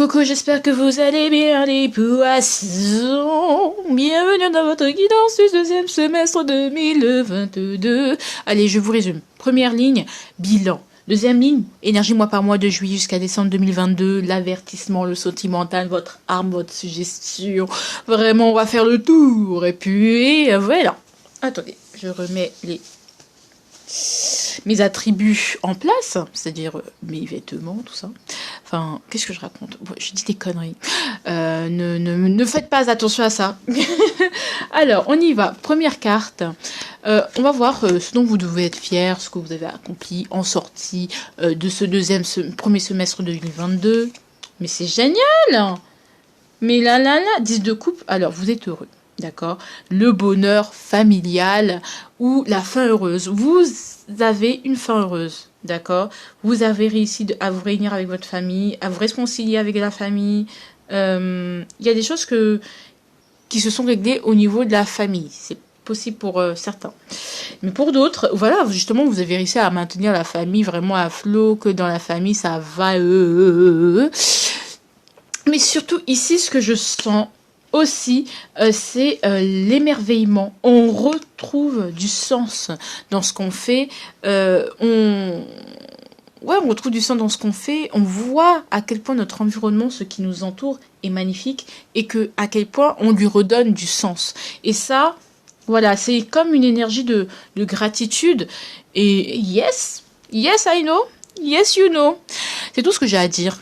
Coucou, j'espère que vous allez bien les poissons. Bienvenue dans votre guidance du deuxième semestre 2022. Allez, je vous résume. Première ligne, bilan. Deuxième ligne, énergie mois par mois de juillet jusqu'à décembre 2022. L'avertissement, le sentimental, votre arme, votre suggestion. Vraiment, on va faire le tour. Et puis, voilà. Attendez, je remets mes attributs en place, c'est-à-dire mes vêtements, tout ça. Enfin, qu'est-ce que je raconte? Je dis des conneries. Ne faites pas attention à ça. Alors, on y va. Première carte. On va voir ce dont vous devez être fier, ce que vous avez accompli en sortie de ce premier semestre 2022. Mais c'est génial! Mais là, 10 de coupe. Alors, vous êtes heureux. D'accord? Le bonheur familial ou la fin heureuse. Vous avez une fin heureuse. D'accord? Vous avez réussi à vous réunir avec votre famille, à vous réconcilier avec la famille. Il y a des choses qui se sont réglées au niveau de la famille. C'est possible pour certains. Mais pour d'autres, voilà, justement, vous avez réussi à maintenir la famille vraiment à flot, que dans la famille, ça va. Mais surtout, ici, ce que je sens aussi, c'est l'émerveillement. On retrouve du sens dans ce qu'on fait. On retrouve du sens dans ce qu'on fait. On voit à quel point notre environnement, ce qui nous entoure, est magnifique et à quel point on lui redonne du sens. Et ça, voilà, c'est comme une énergie de gratitude. Et yes, I know. Yes, you know. C'est tout ce que j'ai à dire.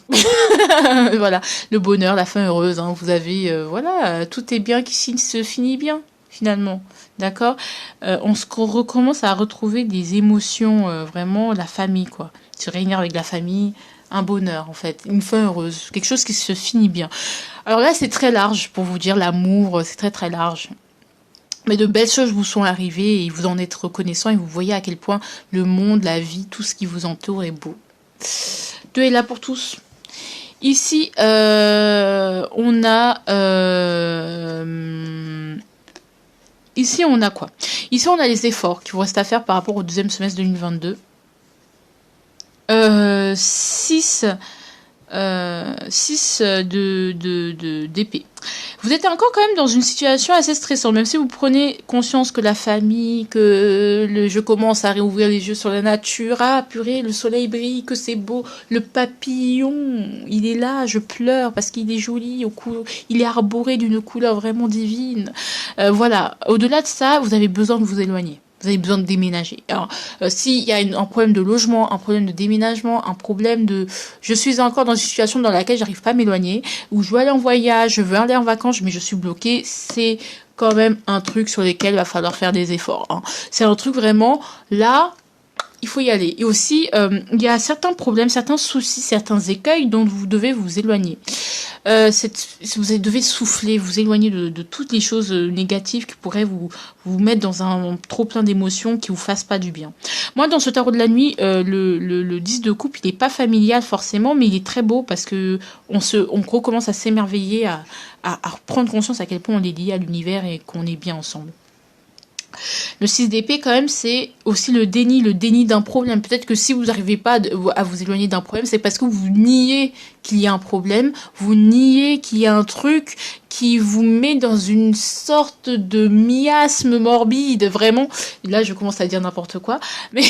Voilà, le bonheur, la fin heureuse. Hein. Vous avez, voilà, tout est bien qui se finit bien, finalement. D'accord? On recommence à retrouver des émotions, vraiment, la famille, quoi. Se réunir avec la famille, un bonheur, en fait. Une fin heureuse. Quelque chose qui se finit bien. Alors là, c'est très large, pour vous dire, l'amour, c'est très, très large. Mais de belles choses vous sont arrivées et vous en êtes reconnaissant et vous voyez à quel point le monde, la vie, tout ce qui vous entoure est beau. Dieu est là pour tous. Ici, on a quoi? Ici, on a les efforts qui vous restent à faire par rapport au deuxième semestre 2022. 6 d'épée. Vous êtes encore quand même dans une situation assez stressante, même si vous prenez conscience que la famille, que je commence à réouvrir les yeux sur la nature, ah purée, le soleil brille, que c'est beau, le papillon, il est là, je pleure parce qu'il est joli, il est arboré d'une couleur vraiment divine. Voilà, au-delà de ça, vous avez besoin de vous éloigner. Vous avez besoin de déménager. Alors, s'il y a un problème de logement, un problème de déménagement, un problème de... Je suis encore dans une situation dans laquelle j'arrive pas à m'éloigner, où je veux aller en voyage, je veux aller en vacances, mais je suis bloquée, c'est quand même un truc sur lequel il va falloir faire des efforts. Hein. C'est un truc vraiment... Là, il faut y aller. Et aussi, il y a certains problèmes, certains soucis, certains écueils dont vous devez vous éloigner. Vous devez souffler, vous éloigner de toutes les choses négatives qui pourraient vous mettre dans un trop plein d'émotions qui vous fassent pas du bien. Moi, dans ce tarot de la nuit, le 10 de coupe, il est pas familial forcément, mais il est très beau parce que on recommence à s'émerveiller, à prendre conscience à quel point on est lié à l'univers et qu'on est bien ensemble. Le 6 d'épée, quand même, c'est aussi le déni d'un problème. Peut-être que si vous n'arrivez pas à vous éloigner d'un problème, c'est parce que vous niez qu'il y a un problème, vous niez qu'il y a un truc qui vous met dans une sorte de miasme morbide, vraiment. Là, je commence à dire n'importe quoi, mais...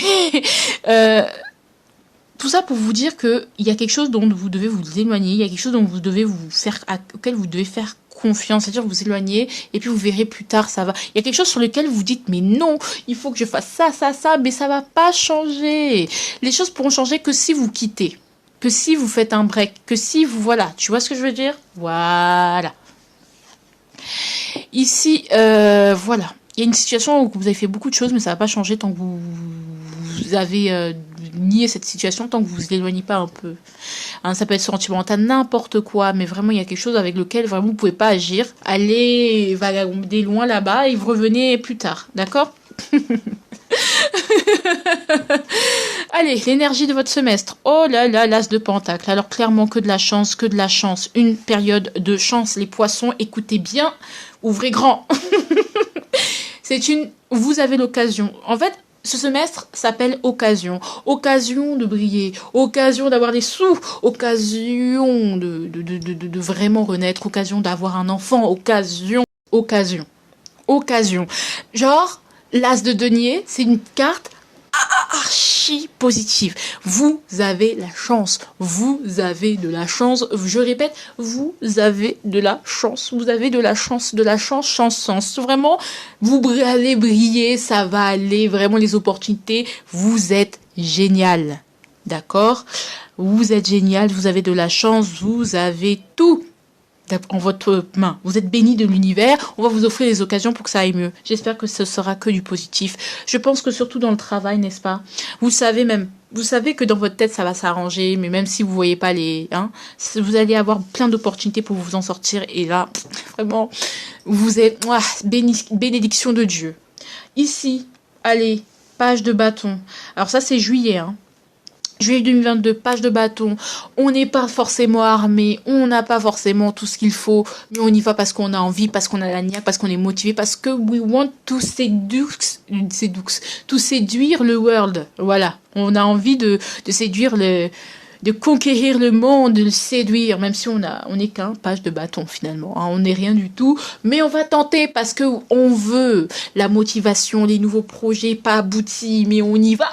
tout ça pour vous dire qu'il y a quelque chose dont vous devez vous éloigner, il y a quelque chose dont vous devez auquel vous devez faire confiance, c'est-à-dire vous éloigner et puis vous verrez plus tard, ça va. Il y a quelque chose sur lequel vous dites mais non, il faut que je fasse ça, mais ça va pas changer. Les choses pourront changer que si vous quittez, que si vous faites un break, que si vous... Voilà, tu vois ce que je veux dire? Voilà. Ici, voilà. Il y a une situation où vous avez fait beaucoup de choses, mais ça va pas changer tant que vous avez nié cette situation, tant que vous vous éloignez pas un peu. Hein, ça peut être sentimental, n'importe quoi, mais vraiment, il y a quelque chose avec lequel vraiment vous pouvez pas agir. Allez vagabonder loin là-bas et vous revenez plus tard, d'accord? Allez, l'énergie de votre semestre. Oh là là, l'as de pentacle. Alors clairement que de la chance, Une période de chance. Les poissons, écoutez bien, ouvrez grand. Vous avez l'occasion. En fait, Ce semestre s'appelle occasion. Occasion de briller, occasion d'avoir des sous, occasion de vraiment renaître, occasion d'avoir un enfant, occasion. Genre, l'as de denier, c'est une carte archi positive. Vous avez la chance. Vous avez de la chance. Je répète, vous avez de la chance. Vous avez de la chance, chance. Vraiment, vous allez briller, ça va aller. Vraiment, les opportunités, vous êtes génial. D'accord? Vous êtes génial, vous avez de la chance, vous avez tout en votre main. Vous êtes béni de l'univers. On va vous offrir les occasions pour que ça aille mieux. J'espère que ce sera que du positif. Je pense que surtout dans le travail, n'est-ce pas? Vous savez que dans votre tête, ça va s'arranger, mais même si vous voyez pas vous allez avoir plein d'opportunités pour vous en sortir. Et là, vraiment, vous êtes, bénédiction de Dieu. Ici, allez, page de bâton. Alors ça, c'est juillet, hein. Juillet 2022, page de bâton. On n'est pas forcément armé, on n'a pas forcément tout ce qu'il faut, mais on y va parce qu'on a envie, parce qu'on a la niaque, parce qu'on est motivé, parce que we want to séduire le world. Voilà. On a envie de séduire de conquérir le monde, de le séduire, même si on n'est qu'un page de bâton finalement, hein, on n'est rien du tout, mais on va tenter parce que on veut la motivation, les nouveaux projets pas aboutis, mais on y va.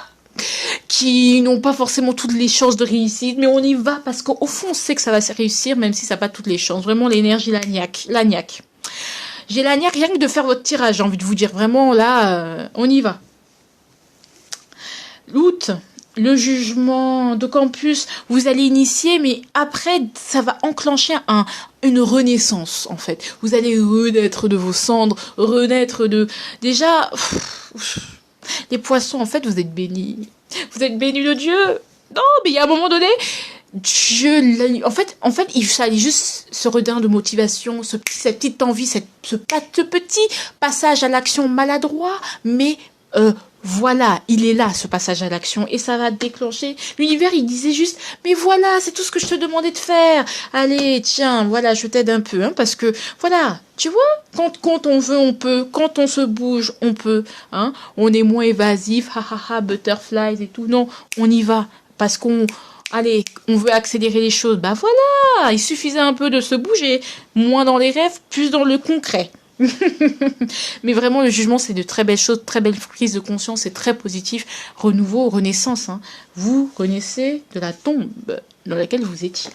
Qui n'ont pas forcément toutes les chances de réussite, mais on y va parce qu'au fond, on sait que ça va se réussir, même si ça n'a pas toutes les chances. Vraiment, l'énergie, la niaque. J'ai la niaque rien que de faire votre tirage, j'ai envie de vous dire. Vraiment, là, on y va. L'août, le jugement de campus, vous allez initier, mais après, ça va enclencher une renaissance, en fait. Vous allez renaître de vos cendres, renaître de... Déjà... Les poissons, en fait, vous êtes bénis. Vous êtes bénis de Dieu. Non, mais il y a un moment donné, Dieu... En fait, il fallait juste ce regain de motivation, cette petite envie, ce petit passage à l'action maladroit, mais... voilà, il est là, ce passage à l'action, et ça va déclencher. L'univers, il disait juste, mais voilà, c'est tout ce que je te demandais de faire. Allez, tiens, voilà, je t'aide un peu, hein, parce que, voilà, tu vois, quand on veut, on peut. Quand on se bouge, on peut. Hein, on est moins évasif, butterflies et tout. Non, on y va, parce on veut accélérer les choses. Bah voilà, il suffisait un peu de se bouger, moins dans les rêves, plus dans le concret. Mais vraiment, le jugement, c'est de très belles choses, très belles prises de conscience, c'est très positif. Renouveau, renaissance. Hein. Vous renaissez de la tombe dans laquelle vous étiez.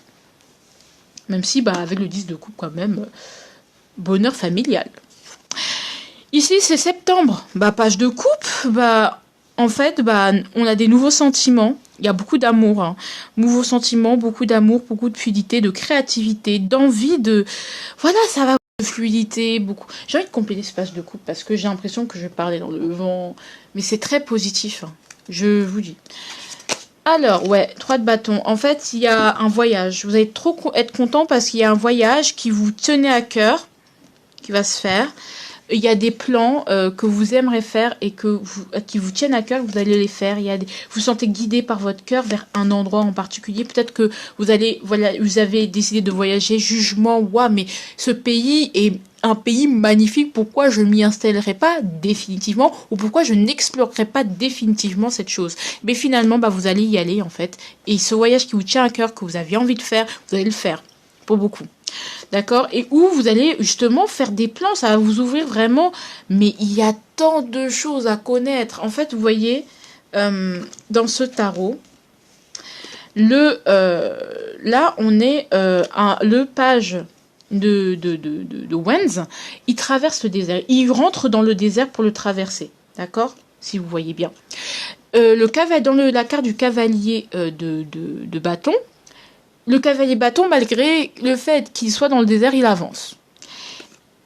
Même si, avec le 10 de coupe, quand même, bonheur familial. Ici, c'est septembre. Page de coupe, en fait, on a des nouveaux sentiments. Il y a beaucoup d'amour. Hein. Nouveaux sentiments, beaucoup d'amour, beaucoup de fluidité, de créativité, d'envie de... Voilà, ça va... de fluidité, beaucoup. J'ai envie de compléter ce page de coupe parce que j'ai l'impression que je parlais dans le vent. Mais c'est très positif. Hein. Je vous dis. Alors, 3 de bâton. En fait, il y a un voyage. Vous allez trop être content parce qu'il y a un voyage qui vous tenait à cœur, qui va se faire. Il y a des plans que vous aimeriez faire et qui vous tiennent à cœur, vous allez les faire. Vous vous sentez guidé par votre cœur vers un endroit en particulier. Peut-être que vous avez décidé de voyager. Jugement, mais ce pays est un pays magnifique. Pourquoi je ne m'y installerai pas définitivement ou pourquoi je n'explorerai pas définitivement cette chose? Mais finalement, vous allez y aller en fait. Et ce voyage qui vous tient à cœur, que vous aviez envie de faire, vous allez le faire pour beaucoup. D'accord? Et où vous allez justement faire des plans, ça va vous ouvrir vraiment. Mais il y a tant de choses à connaître. En fait, vous voyez, dans ce tarot, là, on est le page de Wands. Il traverse le désert. Il rentre dans le désert pour le traverser. D'accord? Si vous voyez bien. Dans la carte du cavalier de bâton, le cavalier bâton, malgré le fait qu'il soit dans le désert, il avance.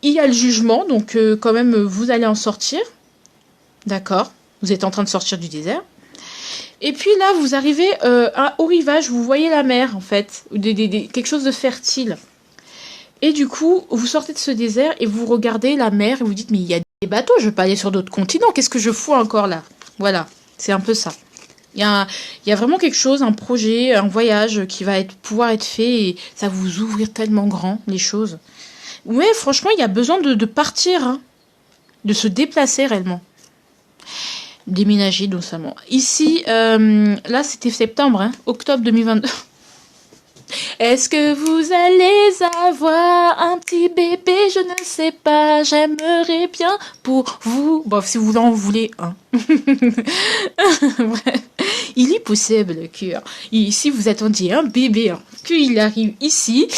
Il y a le jugement, donc quand même, vous allez en sortir. D'accord? Vous êtes en train de sortir du désert. Et puis là, vous arrivez au rivage, vous voyez la mer, en fait. Quelque chose de fertile. Et du coup, vous sortez de ce désert et vous regardez la mer et vous dites, mais il y a des bateaux, je ne veux pas aller sur d'autres continents. Qu'est-ce que je fous encore là? Voilà, c'est un peu ça. Il y a vraiment quelque chose, un projet, un voyage qui va pouvoir être fait et ça va vous ouvrir tellement grand, les choses. Ouais, franchement, il y a besoin de partir, hein, de se déplacer réellement. Déménager doucement. Ici, là, c'était septembre, hein, octobre 2022. Est-ce que vous allez avoir un petit bébé? Je ne sais pas, j'aimerais bien pour vous. Bon, si vous en voulez un. Bref, il est possible que si vous attendiez un bébé, qu'il arrive ici,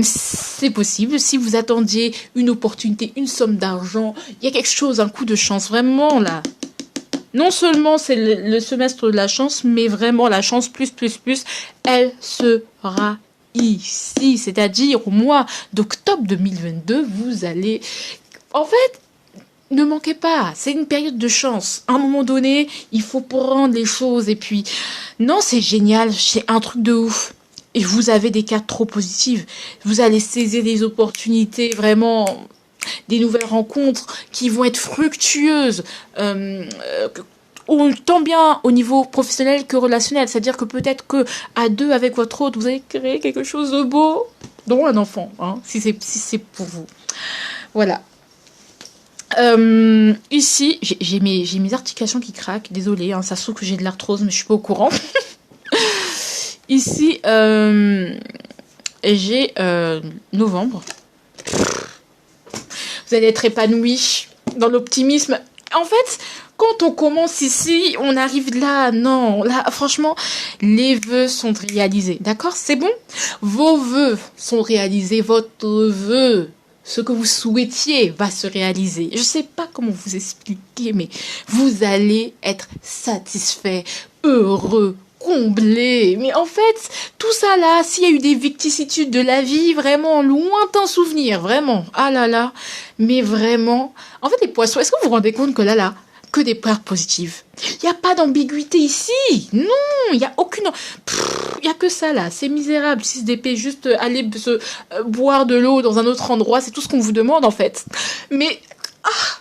c'est possible. Si vous attendiez une opportunité, une somme d'argent, il y a quelque chose, un coup de chance, vraiment là. Non seulement c'est le semestre de la chance, mais vraiment la chance plus, elle sera ici. C'est-à-dire au mois d'octobre 2022, vous allez... En fait, ne manquez pas, c'est une période de chance. À un moment donné, il faut prendre les choses et puis... Non, c'est génial, c'est un truc de ouf. Et vous avez des cartes trop positives. Vous allez saisir des opportunités vraiment... des nouvelles rencontres qui vont être fructueuses, tant bien au niveau professionnel que relationnel. C'est-à-dire que peut-être que à deux avec votre autre, vous allez créer quelque chose de beau, dont un enfant, hein, si c'est pour vous. Voilà. Ici, j'ai mes articulations qui craquent. Désolée, hein, ça se trouve que j'ai de l'arthrose, mais je suis pas au courant. Ici, j'ai novembre. Vous allez être épanoui dans l'optimisme. En fait, quand on commence ici, on arrive là. Non, là, franchement, les vœux sont réalisés. D'accord? C'est bon? Vos vœux sont réalisés. Votre vœu, ce que vous souhaitiez, va se réaliser. Je sais pas comment vous expliquer, mais vous allez être satisfait, heureux, comblé. Mais en fait, tout ça là, s'il y a eu des vicissitudes de la vie, vraiment lointain souvenir, vraiment. Ah là là, mais vraiment. En fait, les poissons, est-ce que vous vous rendez compte que là, que des parts positives. Il n'y a pas d'ambiguïté ici. Non, il n'y a aucune... Il n'y a que ça là. C'est misérable. 6 d'épée, juste aller se boire de l'eau dans un autre endroit. C'est tout ce qu'on vous demande en fait. Mais... Ah,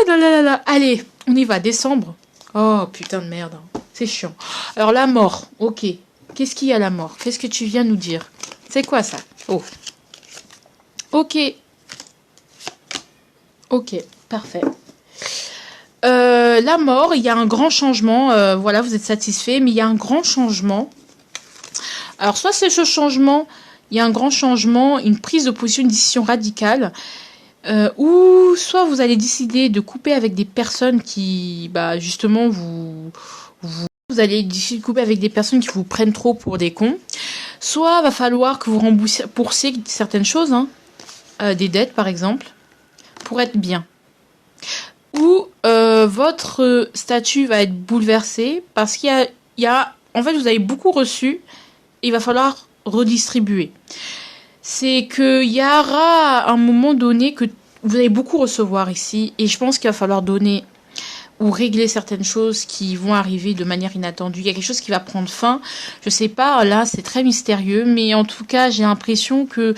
là là là là. Allez, on y va. Décembre. Oh, putain de merde. C'est chiant. Alors, la mort. Ok. Qu'est-ce qu'il y a, la mort? Qu'est-ce que tu viens nous dire? C'est quoi, ça? Oh. Ok. Ok. Parfait. La mort, il y a un grand changement. Voilà, vous êtes satisfait, mais il y a un grand changement. Alors, soit c'est ce changement, il y a un grand changement, une prise de position, une décision radicale. Ou soit vous allez décider de couper avec des personnes qui, bah, justement, vous allez décider de couper avec des personnes qui vous prennent trop pour des cons. Soit va falloir que vous remboursiez certaines choses, hein, des dettes par exemple, pour être bien. Ou votre statut va être bouleversé parce qu'il y a, en fait, vous avez beaucoup reçu et il va falloir redistribuer. C'est qu'il y aura un moment donné que vous allez beaucoup recevoir ici et je pense qu'il va falloir donner ou régler certaines choses qui vont arriver de manière inattendue. Il y a quelque chose qui va prendre fin. Je sais pas, là, c'est très mystérieux, mais en tout cas, j'ai l'impression que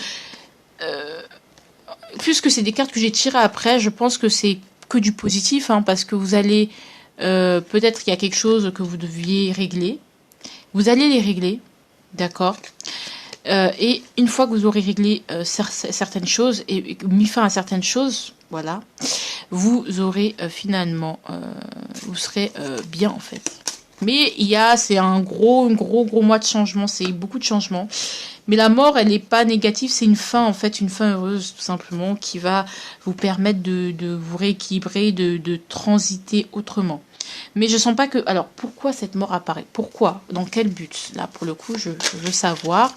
puisque c'est des cartes que j'ai tirées après, je pense que c'est que du positif, hein, parce que vous allez peut-être qu'il y a quelque chose que vous deviez régler. Vous allez les régler, d'accord. Et une fois que vous aurez réglé certaines choses et mis fin à certaines choses, voilà, vous aurez finalement, vous serez bien en fait. Mais c'est un gros mois de changement, c'est beaucoup de changements. Mais la mort, elle n'est pas négative, c'est une fin en fait, une fin heureuse tout simplement qui va vous permettre de vous rééquilibrer, de transiter autrement. Mais je sens pas que... Alors, pourquoi cette mort apparaît? Pourquoi? Dans quel but? Là, pour le coup, je veux savoir.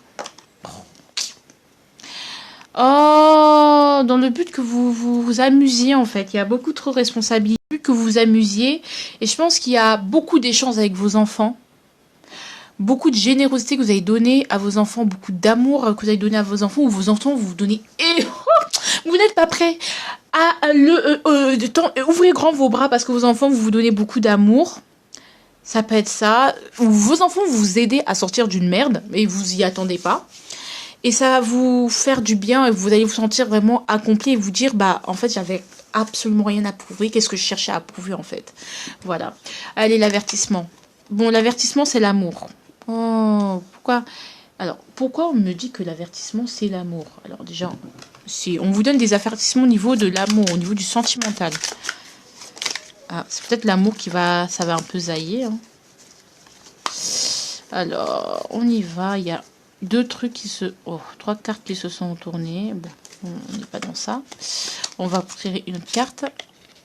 Oh, dans le but que vous amusiez en fait. Il y a beaucoup trop de responsabilités, que vous vous amusiez. Et je pense qu'il y a beaucoup d'échanges avec vos enfants. Beaucoup de générosité que vous avez donné à vos enfants. Beaucoup d'amour que vous avez donné à vos enfants. Ou vos enfants vous donnez... Et vous n'êtes pas prêts à ouvrez grand vos bras parce que vos enfants vous donnez beaucoup d'amour. Ça peut être ça. Ou vos enfants vous aident à sortir d'une merde. Mais vous y attendez pas. Et ça va vous faire du bien et vous allez vous sentir vraiment accompli et vous dire, bah, en fait, j'avais absolument rien à prouver. Qu'est-ce que je cherchais à prouver, en fait? Voilà. Allez, l'avertissement. Bon, l'avertissement, c'est l'amour. Oh, pourquoi? Alors, pourquoi on me dit que l'avertissement, c'est l'amour? Alors, déjà, on vous donne des avertissements au niveau de l'amour, au niveau du sentimental. Ah, c'est peut-être l'amour qui va... Ça va un peu zailler. Hein. Alors, on y va. Il y a deux trucs qui se... Oh, trois cartes qui se sont tournées. Bon, on n'est pas dans ça. On va tirer une autre carte.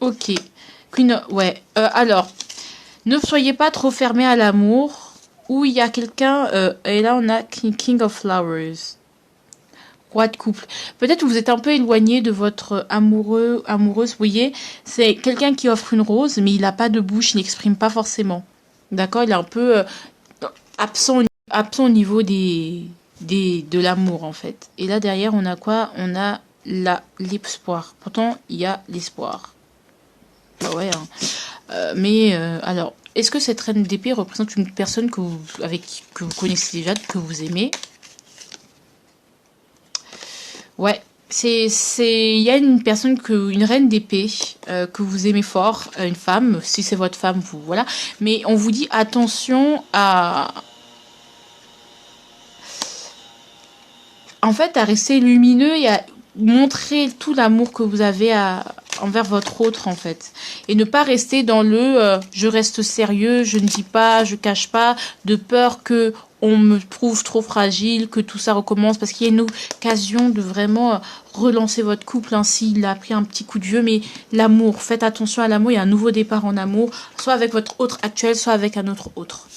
Ok. Queen... Ouais. Alors, ne soyez pas trop fermé à l'amour. Où il y a quelqu'un... et là, on a King of Flowers. Roi de couple. Peut-être que vous êtes un peu éloigné de votre amoureux, amoureuse. Vous voyez, c'est quelqu'un qui offre une rose, mais il n'a pas de bouche, il n'exprime pas forcément. D'accord. Il est un peu absent au niveau de l'amour, en fait. Et là, derrière, on a quoi? On a l'espoir. Pourtant, il y a l'espoir. Bah ouais, hein. Alors, est-ce que cette reine d'épée représente une personne que vous connaissez déjà, que vous aimez? Ouais, il y a une personne une reine d'épée que vous aimez fort, une femme. Si c'est votre femme, vous voilà. Mais on vous dit attention en fait, à rester lumineux et à montrer tout l'amour que vous avez envers votre autre, en fait. Et ne pas rester dans je reste sérieux, je ne dis pas, je cache pas, de peur que on me trouve trop fragile, que tout ça recommence, parce qu'il y a une occasion de vraiment relancer votre couple, hein, s'il a pris un petit coup de vieux, mais l'amour, faites attention à l'amour, il y a un nouveau départ en amour, soit avec votre autre actuel, soit avec un autre.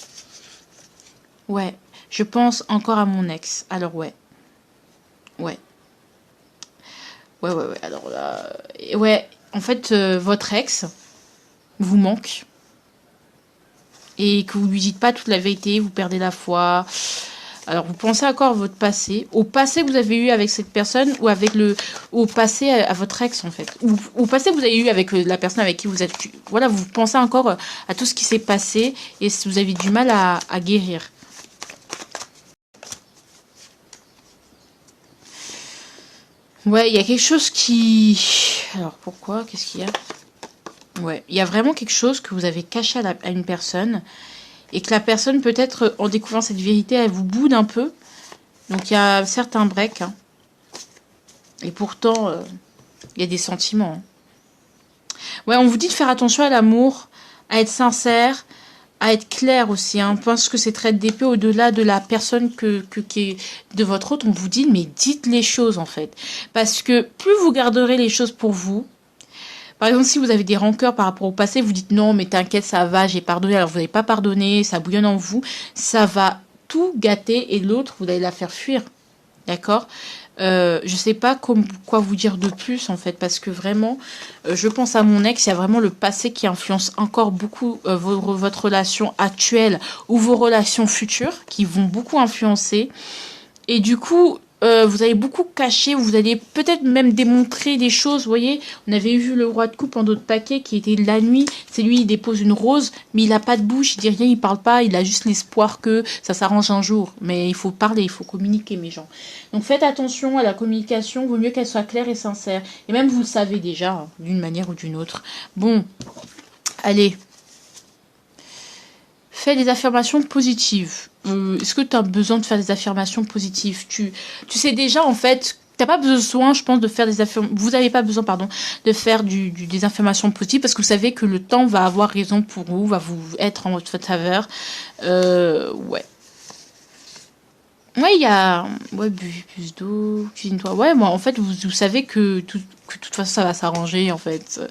Ouais, je pense encore à mon ex, alors ouais. Ouais. Ouais. Alors là... Ouais, en fait, votre ex vous manque. Et que vous lui dites pas toute la vérité, vous perdez la foi. Alors, vous pensez encore à votre passé. Au passé que vous avez eu avec cette personne ou au passé à votre ex, en fait. Ou au passé que vous avez eu avec la personne avec qui vous êtes... Voilà, vous pensez encore à tout ce qui s'est passé et vous avez du mal à guérir. Ouais, il y a quelque chose qui... Alors, pourquoi? Qu'est-ce qu'il y a? Ouais, il y a vraiment quelque chose que vous avez caché à une personne et que la personne, peut-être, en découvrant cette vérité, elle vous boude un peu. Donc, il y a certains breaks. Hein. Et pourtant, il y a des sentiments. Hein. Ouais, on vous dit de faire attention à l'amour, à être sincère, à être clair aussi. Hein. Parce que c'est très d'épée au-delà de la personne qui est de votre autre. On vous dit, mais dites les choses, en fait. Parce que plus vous garderez les choses pour vous, par exemple, si vous avez des rancœurs par rapport au passé, vous dites non, mais t'inquiète, ça va, j'ai pardonné. Alors vous n'avez pas pardonné, ça bouillonne en vous, ça va tout gâter et l'autre, vous allez la faire fuir. D'accord? Je sais pas quoi vous dire de plus en fait, parce que vraiment, je pense à mon ex, il y a vraiment le passé qui influence encore beaucoup votre relation actuelle ou vos relations futures qui vont beaucoup influencer. Et du coup, vous allez beaucoup cacher, vous allez peut-être même démontrer des choses, vous voyez. On avait vu le roi de coupe en d'autres paquets qui était de la nuit. C'est lui, il dépose une rose, mais il a pas de bouche, il dit rien, il parle pas, il a juste l'espoir que ça s'arrange un jour. Mais il faut parler, il faut communiquer, mes gens. Donc faites attention à la communication, vaut mieux qu'elle soit claire et sincère. Et même vous le savez déjà, hein, d'une manière ou d'une autre. Bon, allez. Fais des affirmations positives. Est-ce que tu as besoin de faire des affirmations positives? Tu sais déjà, en fait, t'as pas besoin, je pense, de faire des affirmations... Vous n'avez pas besoin, pardon, de faire des affirmations positives parce que vous savez que le temps va avoir raison pour vous, va vous être en votre faveur. Ouais. Ouais, il y a... Ouais, plus d'eau, cuisine-toi. Ouais, moi, en fait, vous savez que de toute façon, ça va s'arranger, en fait.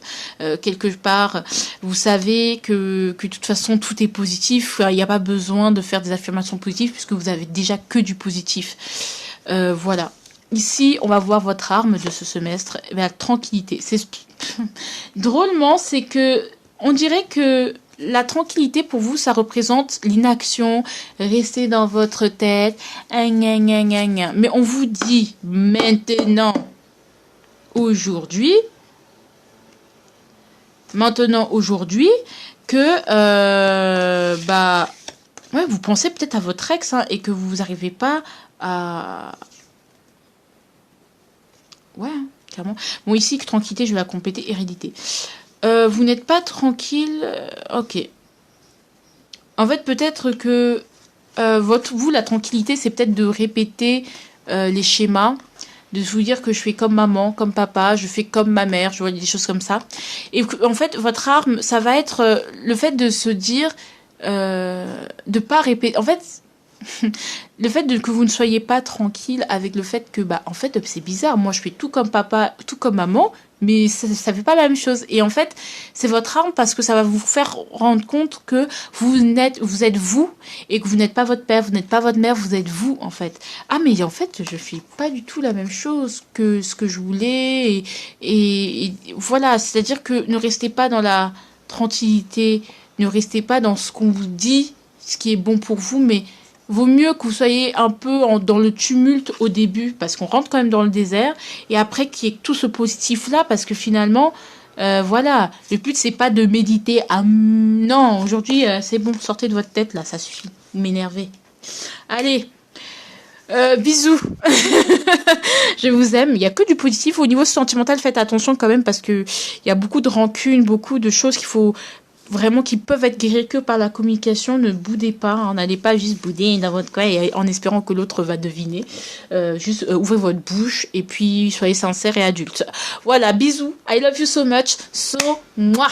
Quelque part, vous savez que de toute façon, tout est positif. Il n'y a pas besoin de faire des affirmations positives puisque vous avez déjà que du positif. Voilà. Ici, on va voir votre arme de ce semestre, la tranquillité. Drôlement, c'est que on dirait que la tranquillité pour vous, ça représente l'inaction, rester dans votre tête, mais on vous dit maintenant, aujourd'hui, que ouais, vous pensez peut-être à votre ex hein, et que vous n'arrivez pas à... Ouais, clairement. Bon, ici, tranquillité, je vais la compléter, hérédité. Vous n'êtes pas tranquille. Ok. En fait, peut-être que vous, la tranquillité, c'est peut-être de répéter les schémas. de vous dire que je fais comme maman, comme papa, je fais comme ma mère, je vois des choses comme ça. Et en fait, votre arme, ça va être le fait de se dire, de pas répéter. En fait, le fait que vous ne soyez pas tranquille avec le fait que, bah, en fait, c'est bizarre. Moi, je fais tout comme papa, tout comme maman, mais ça fait pas la même chose. Et en fait, c'est votre arme parce que ça va vous faire rendre compte que vous êtes vous et que vous n'êtes pas votre père, vous n'êtes pas votre mère, vous êtes vous, en fait. Ah, mais en fait, je fais pas du tout la même chose que ce que je voulais. Et voilà, c'est-à-dire que ne restez pas dans la tranquillité, ne restez pas dans ce qu'on vous dit, ce qui est bon pour vous, mais vaut mieux que vous soyez un peu dans le tumulte au début, parce qu'on rentre quand même dans le désert, et après qu'il y ait tout ce positif-là, parce que finalement, voilà, le but c'est pas de méditer. Ah non, aujourd'hui c'est bon, sortez de votre tête là, ça suffit, vous m'énervez. Allez, bisous. Je vous aime. Il y a que du positif au niveau sentimental. Faites attention quand même parce que il y a beaucoup de rancune, beaucoup de choses qu'il faut vraiment qui peuvent être guéris que par la communication. Ne boudez pas, hein. N'allez pas juste bouder dans votre coin et en espérant que l'autre va deviner. Juste ouvrez votre bouche et puis soyez sincère et adulte. Voilà, bisous. I love you so much. So, moi.